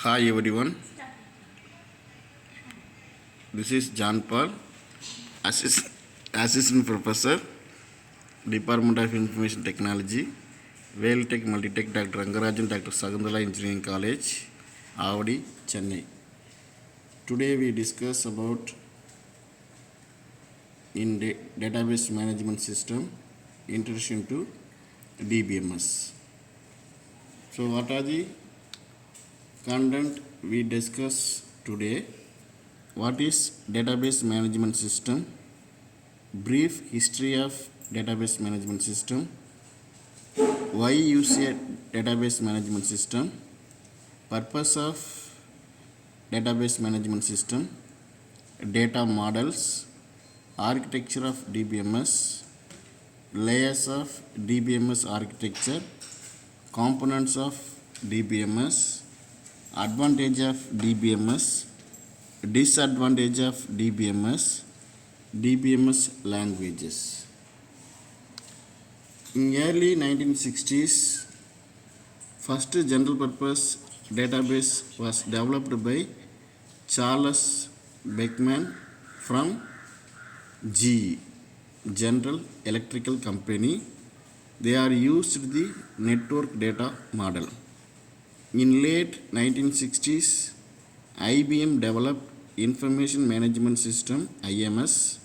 Hi everyone, this is Johnpaul, Assistant Professor, Department of Information Technology, Tech Multitech, Dr. Rangarajan, Dr. Sagundala Engineering College, Avadi, Chennai. Today we discuss about in database management system, introduction to DBMS. So what are the content we discuss today? What is database management system? Brief history of database management system. Why use a database management system? Purpose of database management system. Data models. Architecture of DBMS. Layers of DBMS architecture. Components of DBMS. Advantage of DBMS. Disadvantage of DBMS, DBMS languages. In early 1960s, first general purpose database was developed by Charles Beckman from GE, General Electrical Company. They are used the network data model. In late 1960s, IBM developed Information Management System IMS,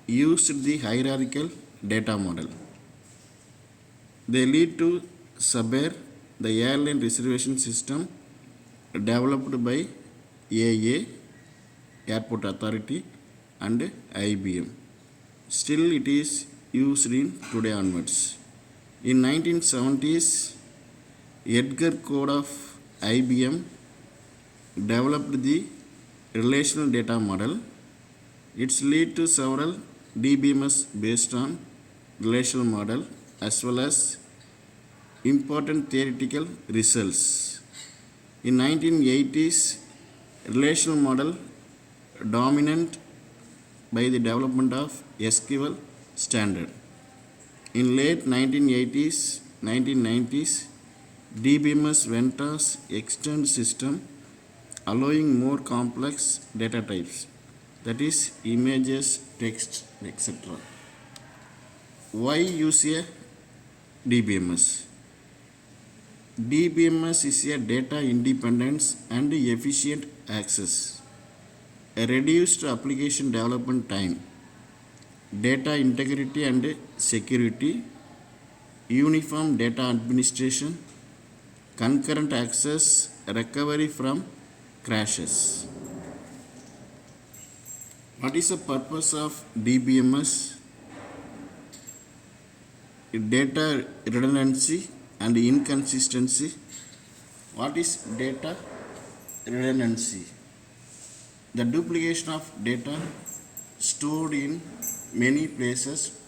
used the hierarchical data model. They lead to Sabre, the airline reservation system developed by AA, Airport Authority, and IBM. Still it is used in today onwards. In 1970s, Edgar Code of IBM developed the relational data model. It's led to several DBMS based on relational model as well as important theoretical results. In 1980s, relational model dominant by the development of SQL standard. In late 1980s, 1990s, DBMS went as extended system allowing more complex data types, that is images, text, etc. Why use a DBMS? DBMS is a data independence and efficient access, a reduced application development time, data integrity and security, uniform data administration, concurrent access, recovery from crashes. What is the purpose of DBMS? Data redundancy and inconsistency. What is data redundancy? The duplication of data stored in many places.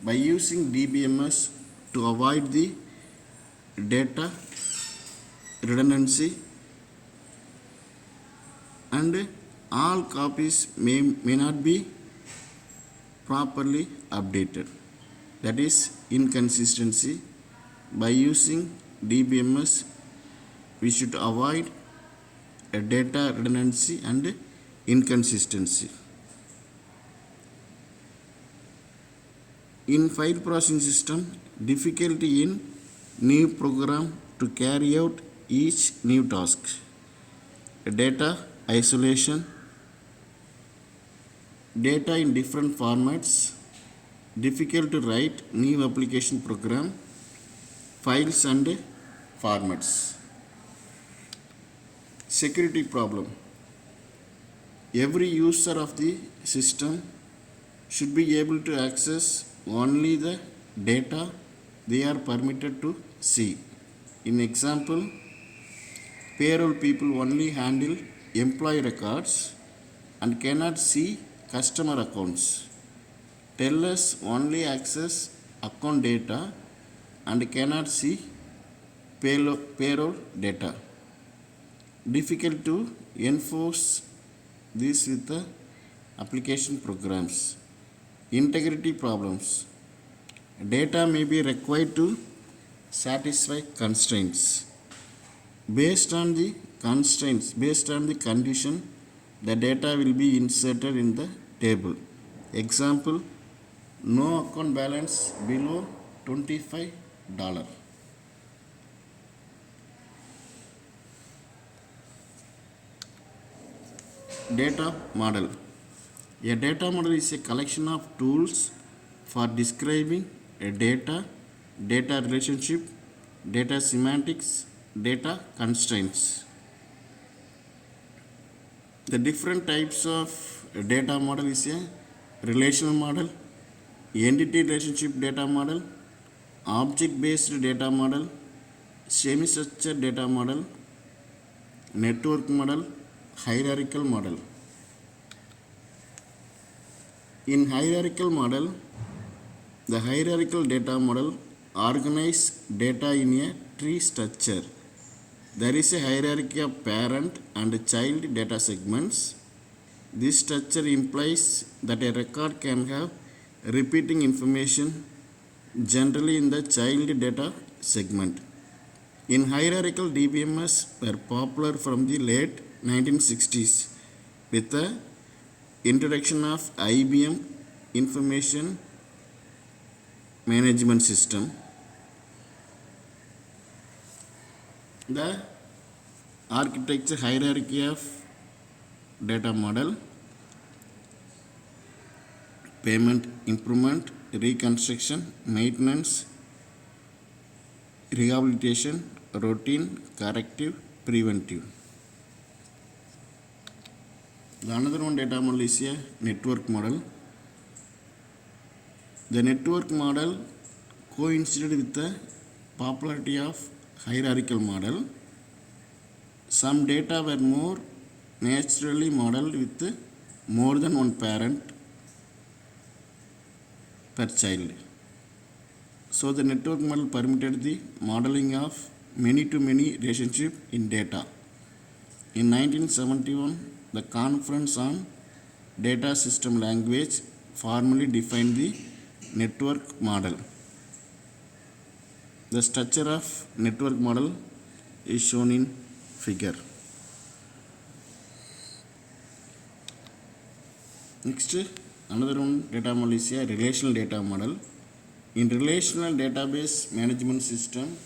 By using DBMS to avoid the data redundancy, and all copies may not be properly updated. That is inconsistency. By using DBMS, we should avoid a data redundancy and inconsistency. In file processing system, difficulty in new program to carry out each new task. Data isolation, data in different formats, difficult to write new application program, files and formats. Security problem. Every user of the system should be able to access only the data they are permitted to see. In example, payroll people only handle employee records and cannot see customer accounts. Tellers only access account data and cannot see payroll data. Difficult to enforce this with the application programs. Integrity problems. Data may be required to satisfy constraints. Based on the constraints. Based on the condition, the data will be inserted in the table. Example, no account balance below $25. Data model. A data model is a collection of tools for describing a data, data relationship, data semantics, data constraints. The different types of data model is a relational model, entity relationship data model, object-based data model, semi-structured data model, network model, hierarchical model. In hierarchical model, the hierarchical data model organizes data in a tree structure. There is a hierarchy of parent and child data segments. This structure implies that a record can have repeating information, generally in the child data segment. In hierarchical DBMS were popular from the late 1960s with the introduction of IBM information management system. The architecture hierarchy of data model: payment, improvement, reconstruction, maintenance, rehabilitation, routine, corrective, preventive. The another one data model is a network model. The network model coincided with the popularity of hierarchical model. Some data were more naturally modeled with more than one parent per child. So the network model permitted the modeling of many-to-many relationship in data. In 1971, the Conference on Data System Language formally defined the network model. The structure of network model is shown in figure. Next, another one data model is a relational data model. In relational database management system,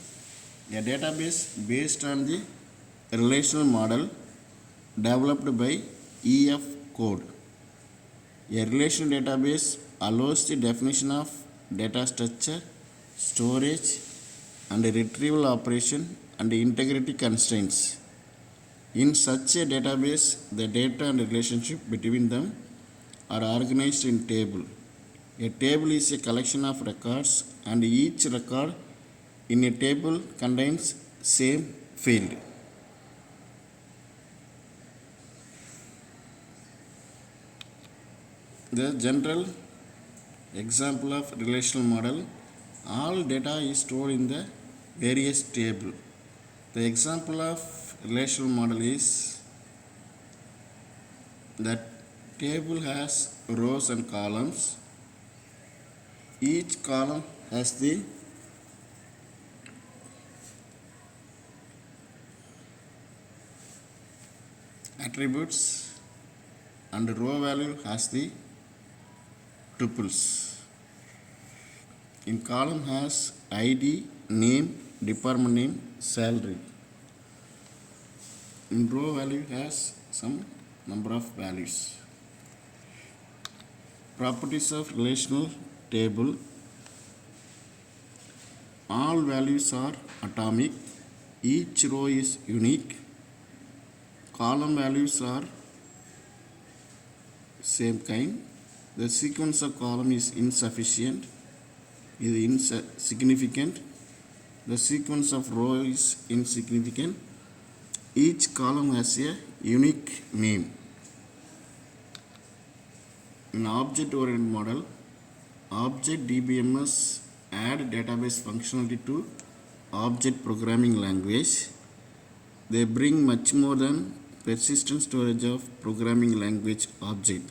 a database based on the relational model developed by EF code. A relational database allows the definition of data structure, storage, and retrieval operation and integrity constraints. In such a database, the data and relationship between them are organized in table. A table is a collection of records, and each record in a table contains same field. The general example of relational model: all data is stored in the various table. The example of relational model is that table has rows and columns. Each column has the attributes, and row value has the tuples. In column has ID, name, department name, salary. In row value has some number of values. Properties of relational table: all values are atomic, each row is unique, column values are same kind, the sequence of column is insufficient, is insignificant, the sequence of row is insignificant, each column has a unique name. In object-oriented model, object DBMS add database functionality to object programming language. They bring much more than persistent storage of programming language object.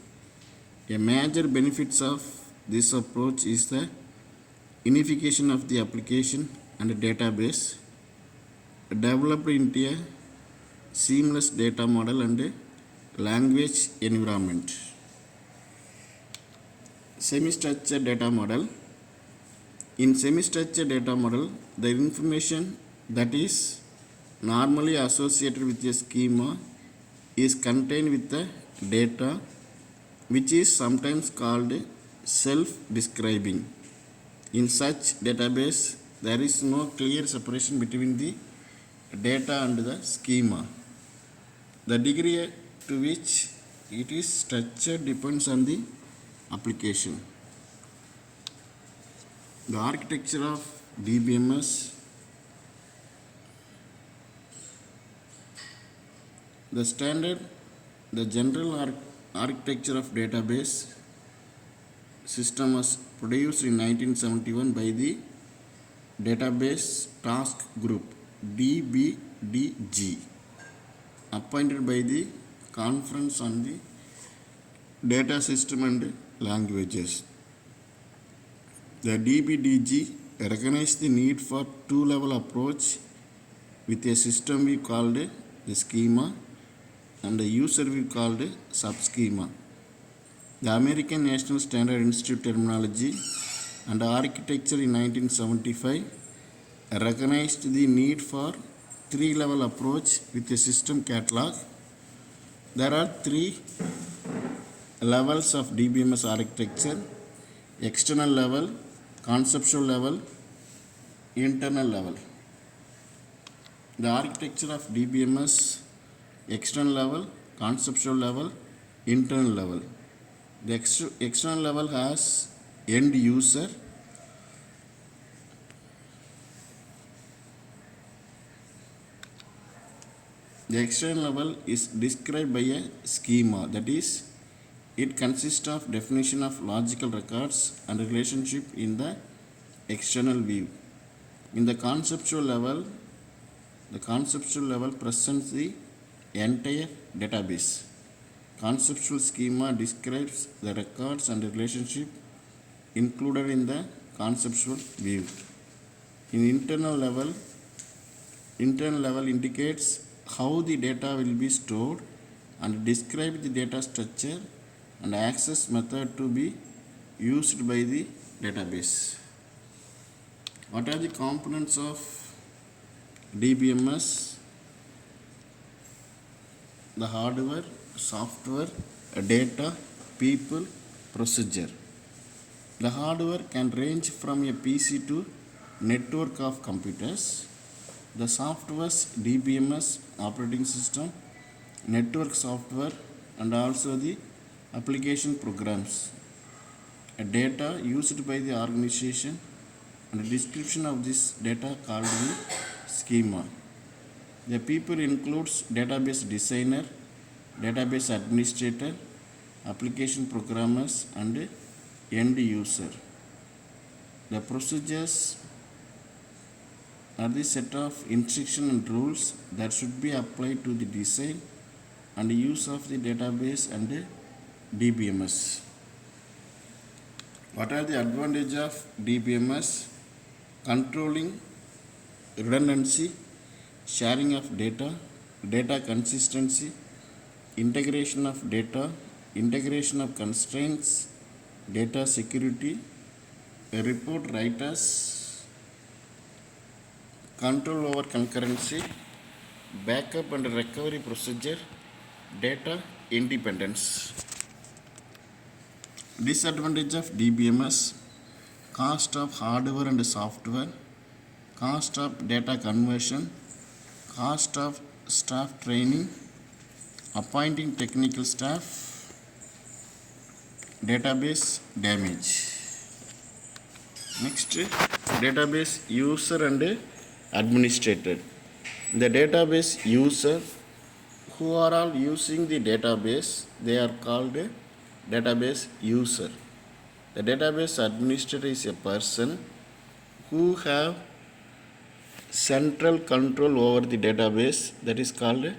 A major benefits of this approach is the unification of the application and database developed into a seamless data model and language environment. Semi-structured data model. In semi-structured data model, the information that is normally associated with a schema is contained with the data, which is sometimes called self-describing. In such database, there is no clear separation between the data and the schema. The degree to which it is structured depends on the application. The architecture of DBMS. The general architecture of database system was produced in 1971 by the Database Task Group DBDG, appointed by the Conference on the Data System and Languages. The DBDG recognized the need for two-level approach with a system view called the schema and a user view called subschema. The American National Standard Institute terminology and architecture in 1975 recognized the need for three-level approach with a system catalog. There are three levels of DBMS architecture: external level, conceptual level, internal level. The architecture of DBMS: external level, conceptual level, internal level. The external level has end user, the external level is described by a schema, that is, it consists of definition of logical records and relationship in the external view. In the conceptual level presents the entire database. Conceptual schema describes the records and relationship included in the conceptual view. In internal level indicates how the data will be stored and describe the data structure and access method to be used by the database. What are the components of DBMS? The hardware, software, data, people, procedure. The hardware can range from a PC to network of computers. The software's DBMS operating system, network software, and also the application programs. Data used by the organization and a description of this data called the schema. The people includes database designer, database administrator, application programmers, and end user. The procedures are the set of instructions and rules that should be applied to the design and use of the database and DBMS. What are the advantages of DBMS? Controlling redundancy, sharing of data, data consistency, integration of data, integration of constraints, data security, report writers, control over concurrency, backup and recovery procedure, data independence. Disadvantage of DBMS: cost of hardware and software, cost of data conversion, cost of staff training, appointing technical staff, database damage. Next, database user and administrator. The database user, who are all using the database, they are called database user. The database administrator is a person who have central control over the database, that is called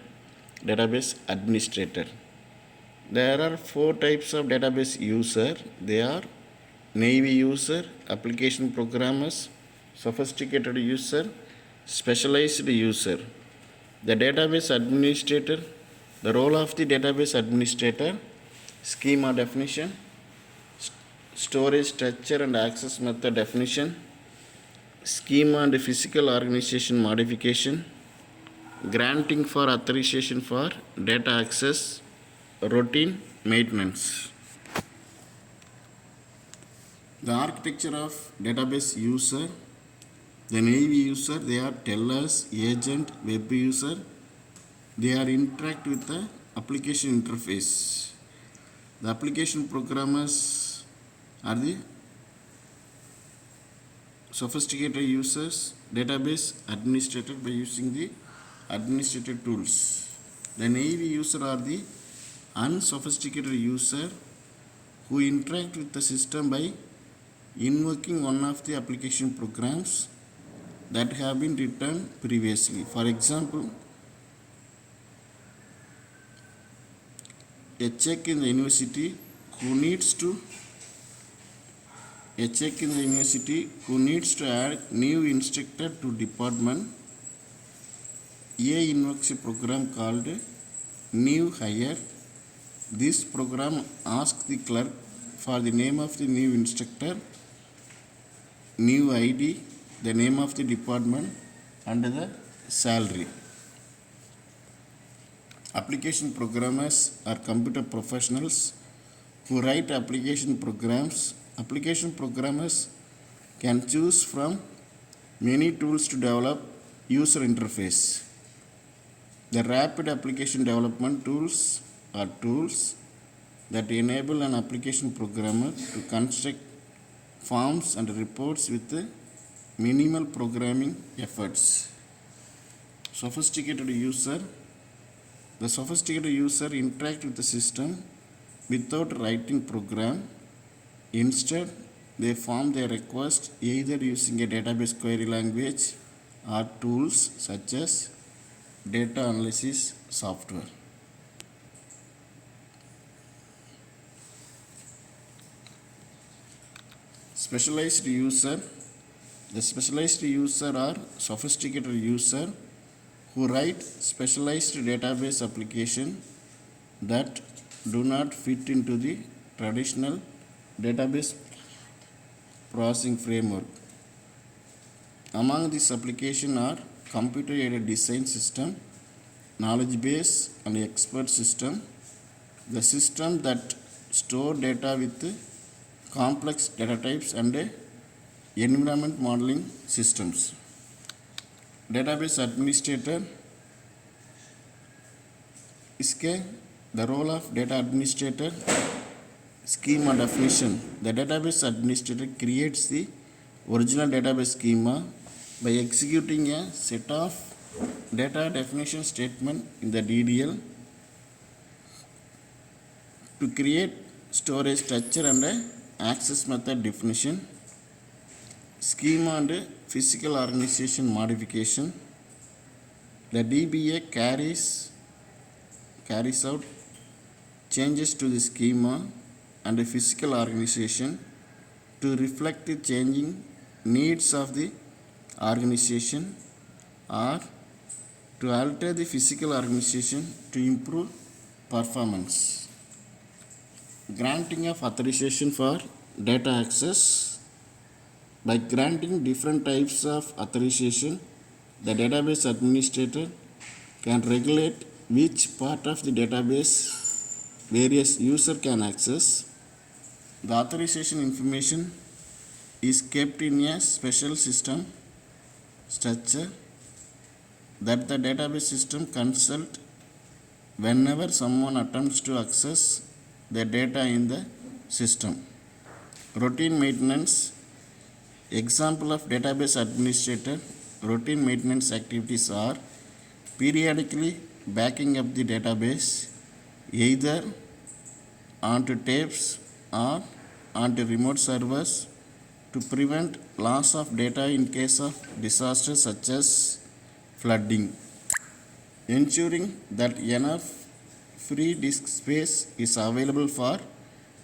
database administrator. There are 4 types of database user. They are naive user, application programmers, sophisticated user, specialized user. The database administrator, the role of the database administrator, schema definition, storage structure and access method definition, schema and physical organization modification, granting for authorization for data access, routine maintenance. The architecture of database user, the naive user, they are tellers, agent, web user. They are interact with the application interface. The application programmers are the sophisticated users, database administrated by using the administrative tools. The naive user are the unsophisticated user who interact with the system by invoking one of the application programs that have been written previously. For example, a check in the university who needs to add new instructor to department. A invokes a program called new hire. This program asks the clerk for the name of the new instructor, new ID, the name of the department and the salary. Application programmers are computer professionals who write application programs. Application programmers can choose from many tools to develop user interface. The rapid application development tools are tools that enable an application programmer to construct forms and reports with minimal programming efforts. The sophisticated user interact with the system without writing program. Instead, they form their request either using a database query language or tools such as data analysis software. Specialized user. The specialized user are sophisticated user who write specialized database application that do not fit into the traditional database processing framework. Among these applications are computer-aided design system, knowledge base and expert system, the system that store data with complex data types and environment modeling systems. Database administrator. इसके the role of data administrator, schema definition. The database administrator creates the original database schema by executing a set of data definition statement in the DDL to create storage structure and access method definition, schema and physical organization modification. The DBA carries out changes to the schema and the physical organization to reflect the changing needs of the organization or to alter the physical organization to improve performance. Granting of authorization for data access. By granting different types of authorization, the database administrator can regulate which part of the database various users can access. The authorization information is kept in a special system structure that the database system consults whenever someone attempts to access the data in the system. Routine maintenance. Example of database administrator routine maintenance activities are periodically backing up the database either onto tapes or onto remote servers to prevent loss of data in case of disasters such as flooding. Ensuring that enough free disk space is available for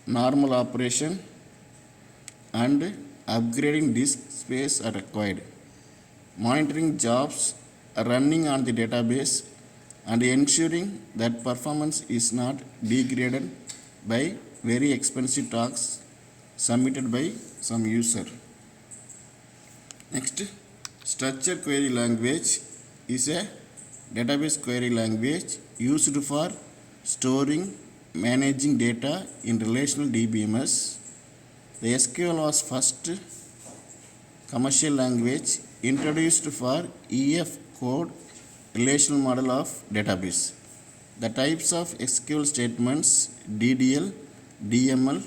normal operation and upgrading disk space are required. Monitoring jobs running on the database and ensuring that performance is not degraded by very expensive tasks submitted by some user. Next, structured query language is a database query language used for storing, managing data in relational DBMS. The SQL was first commercial language introduced for EF code relational model of database. The types of SQL statements DDL, DML,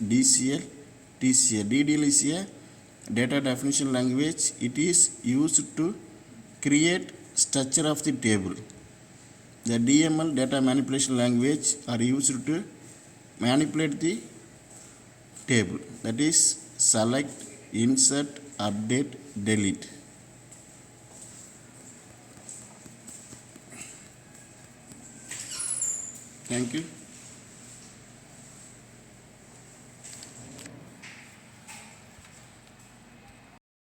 DCL, TCL. DDL is a data definition language. It is used to create structure of the table. The DML data manipulation language are used to manipulate the table. That is select, insert, update, delete. Thank you.